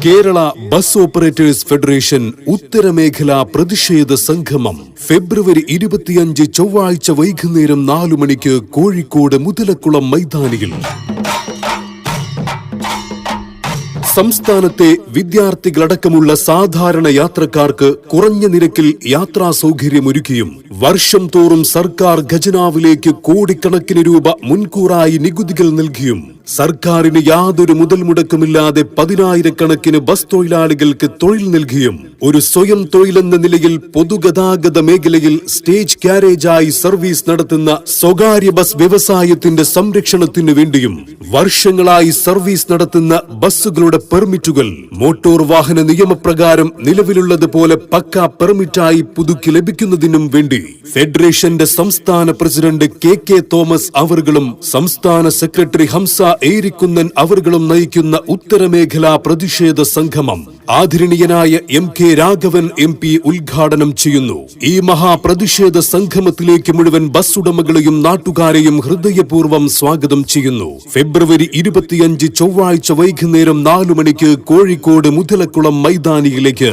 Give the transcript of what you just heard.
Kerala bus operators federation ഉത്തരമേഖലാ പ്രതിഷേധ സംഗമം ഫെബ്രുവരി 25 ചൊവ്വാഴ്ച വൈകുന്നേരം 4 മണിക്ക് കോഴിക്കോട് മുതലക്കുളം മൈതാനിയിൽ. സംസ്ഥാനത്തെ വിദ്യാർത്ഥികളടക്കമുള്ള സാധാരണ യാത്രക്കാർക്ക് കുറഞ്ഞ നിരക്കിൽ യാത്രാ സൗകര്യമൊരുക്കിയും വർഷം തോറും സർക്കാർ ഖജനാവിലേക്ക് കോടിക്കണക്കിന് രൂപ മുൻകൂറായി നികുതികൾ നൽകിയും സർക്കാരിന് യാതൊരു മുതൽ മുടക്കുമില്ലാതെ 10,000-കണക്കിന് ബസ് തൊഴിലാളികൾക്ക് തൊഴിൽ നൽകിയും ഒരു സ്വയം തൊഴിലെന്ന നിലയിൽ പൊതുഗതാഗത മേഖലയിൽ സ്റ്റേജ് കാരേജായി സർവീസ് നടത്തുന്ന സ്വകാര്യ ബസ് വ്യവസായത്തിന്റെ സംരക്ഷണത്തിനു വേണ്ടിയും വർഷങ്ങളായി സർവീസ് നടത്തുന്ന ബസ്സുകളുടെ പെർമിറ്റുകൾ മോട്ടോർ വാഹന നിയമപ്രകാരം നിലവിലുള്ളതുപോലെ പക്കാ പെർമിറ്റായി പുതുക്കി ലഭിക്കുന്നതിനും വേണ്ടി ഫെഡറേഷന്റെ സംസ്ഥാന പ്രസിഡന്റ് കെ തോമസ് അവർകളും സംസ്ഥാന സെക്രട്ടറി ഹംസ ഏരിക്കുന്നൻ അവർകളും നയിക്കുന്ന ഉത്തരമേഖലാ പ്രതിഷേധ സംഗമം ആദരണീയനായ MK രാഘവൻ MP ഉദ്ഘാടനം ചെയ്യുന്നു. ഈ മഹാപ്രതിഷേധ സംഗമത്തിലേക്ക് മുഴുവൻ ബസ് ഉടമകളെയും നാട്ടുകാരെയും ഹൃദയപൂർവ്വം സ്വാഗതം ചെയ്യുന്നു. ഫെബ്രുവരി 25 ചൊവ്വാഴ്ച വൈകുന്നേരം 4 മണിക്ക് കോഴിക്കോട് മുതലക്കുളം മൈതാനിയിലേക്ക്